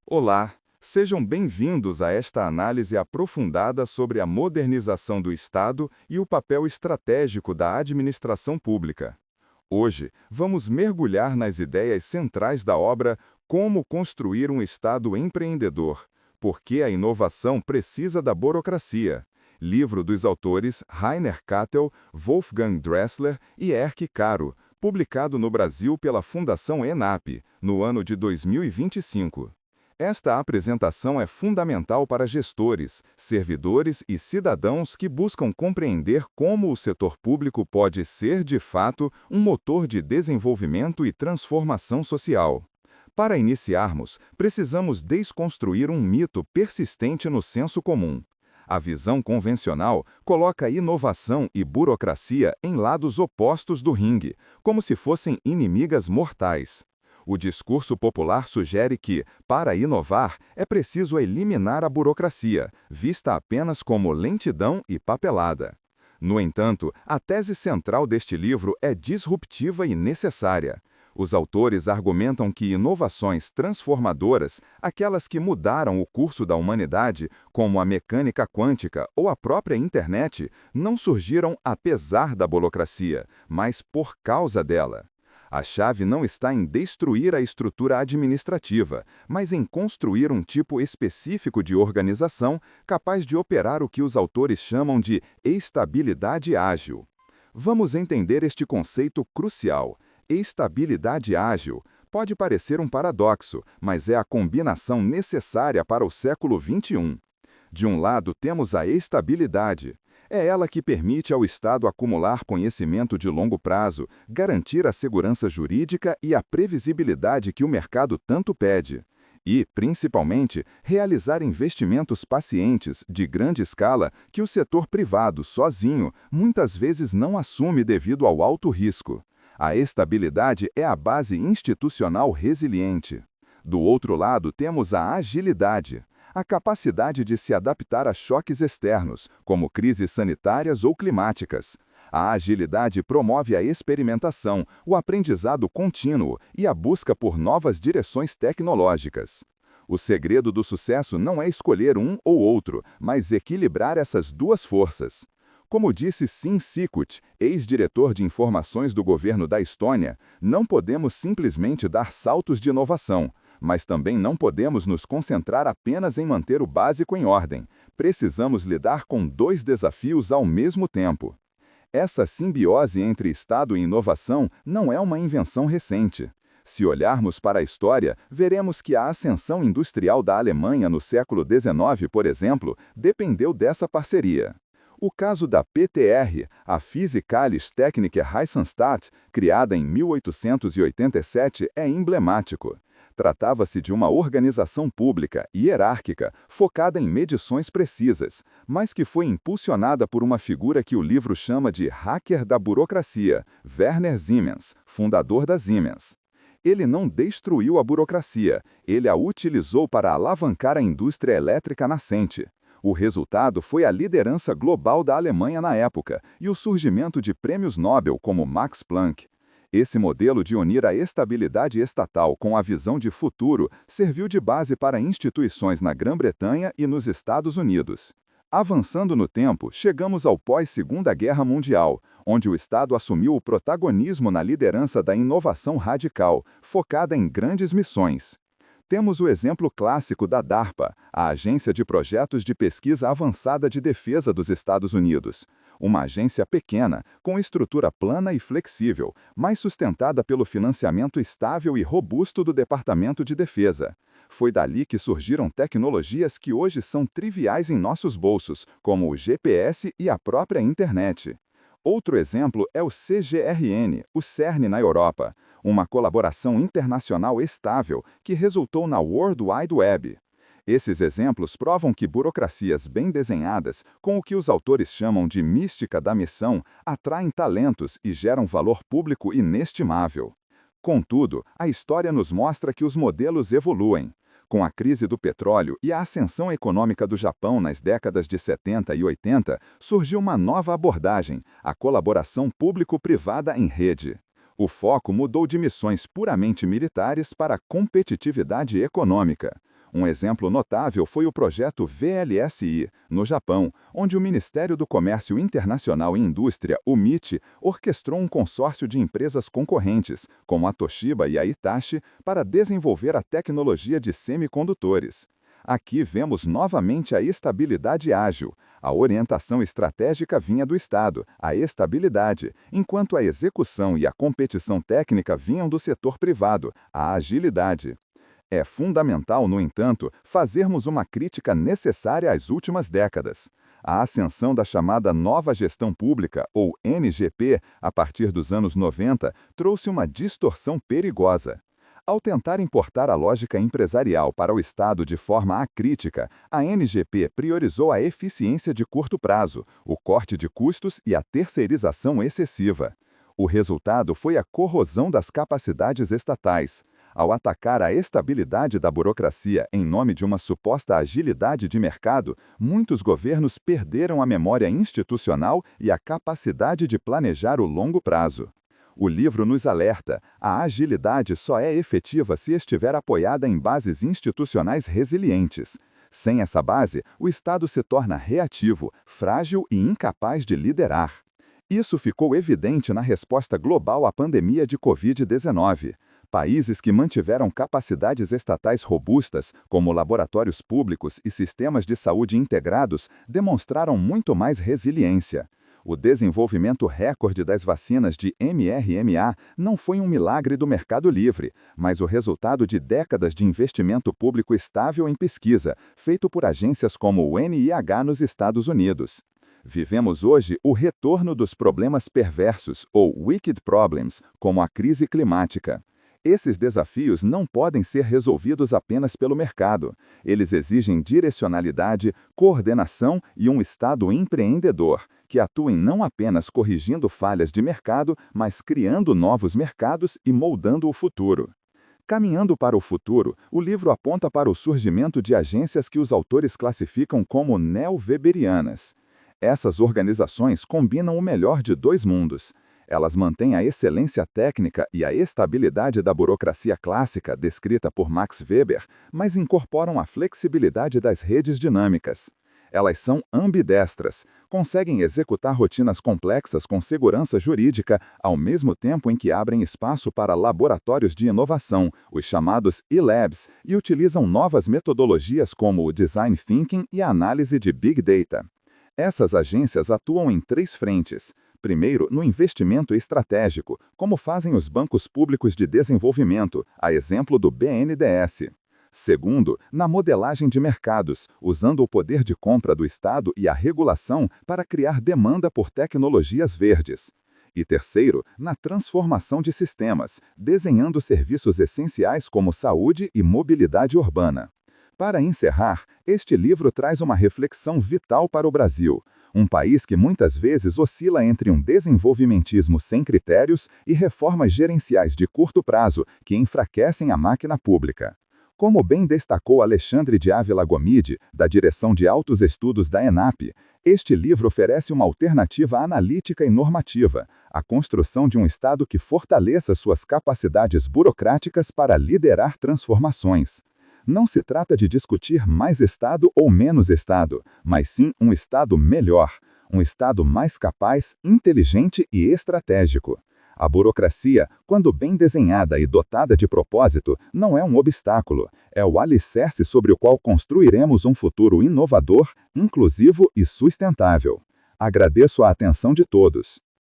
Olá, sejam bem-vindos a esta análise aprofundada sobre a modernização do Estado e o papel estratégico da administração pública. Hoje, vamos mergulhar nas ideias centrais da obra Como Construir um Estado Empreendedor, porque a inovação precisa da burocracia. Livro dos autores Rainer Kattel, Wolfgang Dressler e Erkki Caro, publicado no Brasil pela Fundação ENAP, no ano de 2025. Esta apresentação é fundamental para gestores, servidores e cidadãos que buscam compreender como o setor público pode ser, de fato, um motor de desenvolvimento e transformação social. Para iniciarmos, precisamos desconstruir um mito persistente no senso comum. A visão convencional coloca inovação e burocracia em lados opostos do ringue, como se fossem inimigas mortais. O discurso popular sugere que, para inovar, é preciso eliminar a burocracia, vista apenas como lentidão e papelada. No entanto, a tese central deste livro é disruptiva e necessária. Os autores argumentam que inovações transformadoras, aquelas que mudaram o curso da humanidade, como a mecânica quântica ou a própria internet, não surgiram apesar da burocracia, mas por causa dela. A chave não está em destruir a estrutura administrativa, mas em construir um tipo específico de organização capaz de operar o que os autores chamam de estabilidade ágil. Vamos entender este conceito crucial. Estabilidade ágil pode parecer um paradoxo, mas é a combinação necessária para o século XXI. De um lado, temos a estabilidade. É ela que permite ao Estado acumular conhecimento de longo prazo, garantir a segurança jurídica e a previsibilidade que o mercado tanto pede. E, principalmente, realizar investimentos pacientes, de grande escala, que o setor privado, sozinho, muitas vezes não assume devido ao alto risco. A estabilidade é a base institucional resiliente. Do outro lado, temos a agilidade. A capacidade de se adaptar a choques externos, como crises sanitárias ou climáticas. A agilidade promove a experimentação, o aprendizado contínuo e a busca por novas direções tecnológicas. O segredo do sucesso não é escolher um ou outro, mas equilibrar essas duas forças. Como disse Sim Sikut, ex-diretor de informações do governo da Estônia, não podemos simplesmente dar saltos de inovação, mas também não podemos nos concentrar apenas em manter o básico em ordem. Precisamos lidar com dois desafios ao mesmo tempo. Essa simbiose entre Estado e inovação não é uma invenção recente. Se olharmos para a história, veremos que a ascensão industrial da Alemanha no século XIX, por exemplo, dependeu dessa parceria. O caso da PTR, a Physikalische Technische Reichsanstalt, criada em 1887, é emblemático. Tratava-se de uma organização pública, hierárquica, focada em medições precisas, mas que foi impulsionada por uma figura que o livro chama de hacker da burocracia, Werner Siemens, fundador da Siemens. Ele não destruiu a burocracia, ele a utilizou para alavancar a indústria elétrica nascente. O resultado foi a liderança global da Alemanha na época e o surgimento de prêmios Nobel como Max Planck. Esse modelo de unir a estabilidade estatal com a visão de futuro serviu de base para instituições na Grã-Bretanha e nos Estados Unidos. Avançando no tempo, chegamos ao pós-Segunda Guerra Mundial, onde o Estado assumiu o protagonismo na liderança da inovação radical, focada em grandes missões. Temos o exemplo clássico da DARPA, a Agência de Projetos de Pesquisa Avançada de Defesa dos Estados Unidos. Uma agência pequena, com estrutura plana e flexível, mas sustentada pelo financiamento estável e robusto do Departamento de Defesa. Foi dali que surgiram tecnologias que hoje são triviais em nossos bolsos, como o GPS e a própria internet. Outro exemplo é o CGRN, o CERN na Europa, uma colaboração internacional estável que resultou na World Wide Web. Esses exemplos provam que burocracias bem desenhadas, com o que os autores chamam de mística da missão, atraem talentos e geram valor público inestimável. Contudo, a história nos mostra que os modelos evoluem. Com a crise do petróleo e a ascensão econômica do Japão nas décadas de 70 e 80, surgiu uma nova abordagem, a colaboração público-privada em rede. O foco mudou de missões puramente militares para competitividade econômica. Um exemplo notável foi o projeto VLSI, no Japão, onde o Ministério do Comércio Internacional e Indústria, o MIT, orquestrou um consórcio de empresas concorrentes, como a Toshiba e a Hitachi, para desenvolver a tecnologia de semicondutores. Aqui vemos novamente a estabilidade ágil. A orientação estratégica vinha do Estado, a estabilidade, enquanto a execução e a competição técnica vinham do setor privado, a agilidade. É fundamental, no entanto, fazermos uma crítica necessária às últimas décadas. A ascensão da chamada nova gestão pública, ou NGP, a partir dos anos 90, trouxe uma distorção perigosa. Ao tentar importar a lógica empresarial para o Estado de forma acrítica, a NGP priorizou a eficiência de curto prazo, o corte de custos e a terceirização excessiva. O resultado foi a corrosão das capacidades estatais. Ao atacar a estabilidade da burocracia em nome de uma suposta agilidade de mercado, muitos governos perderam a memória institucional e a capacidade de planejar o longo prazo. O livro nos alerta: a agilidade só é efetiva se estiver apoiada em bases institucionais resilientes. Sem essa base, o Estado se torna reativo, frágil e incapaz de liderar. Isso ficou evidente na resposta global à pandemia de Covid-19. Países que mantiveram capacidades estatais robustas, como laboratórios públicos e sistemas de saúde integrados, demonstraram muito mais resiliência. O desenvolvimento recorde das vacinas de mRNA não foi um milagre do mercado livre, mas o resultado de décadas de investimento público estável em pesquisa, feito por agências como o NIH nos Estados Unidos. Vivemos hoje o retorno dos problemas perversos, ou wicked problems, como a crise climática. Esses desafios não podem ser resolvidos apenas pelo mercado. Eles exigem direcionalidade, coordenação e um Estado empreendedor, que atuem não apenas corrigindo falhas de mercado, mas criando novos mercados e moldando o futuro. Caminhando para o futuro, o livro aponta para o surgimento de agências que os autores classificam como neo-weberianas. Essas organizações combinam o melhor de dois mundos. Elas mantêm a excelência técnica e a estabilidade da burocracia clássica descrita por Max Weber, mas incorporam a flexibilidade das redes dinâmicas. Elas são ambidestras, conseguem executar rotinas complexas com segurança jurídica, ao mesmo tempo em que abrem espaço para laboratórios de inovação, os chamados e-labs, e utilizam novas metodologias como o design thinking e a análise de big data. Essas agências atuam em três frentes. Primeiro, no investimento estratégico, como fazem os bancos públicos de desenvolvimento, a exemplo do BNDES. Segundo, na modelagem de mercados, usando o poder de compra do Estado e a regulação para criar demanda por tecnologias verdes. E terceiro, na transformação de sistemas, desenhando serviços essenciais como saúde e mobilidade urbana. Para encerrar, este livro traz uma reflexão vital para o Brasil, um país que muitas vezes oscila entre um desenvolvimentismo sem critérios e reformas gerenciais de curto prazo que enfraquecem a máquina pública. Como bem destacou Alexandre de Ávila Gomide, da Direção de Altos Estudos da ENAP, este livro oferece uma alternativa analítica e normativa, a construção de um Estado que fortaleça suas capacidades burocráticas para liderar transformações. Não se trata de discutir mais Estado ou menos Estado, mas sim um Estado melhor, um Estado mais capaz, inteligente e estratégico. A burocracia, quando bem desenhada e dotada de propósito, não é um obstáculo, é o alicerce sobre o qual construiremos um futuro inovador, inclusivo e sustentável. Agradeço a atenção de todos.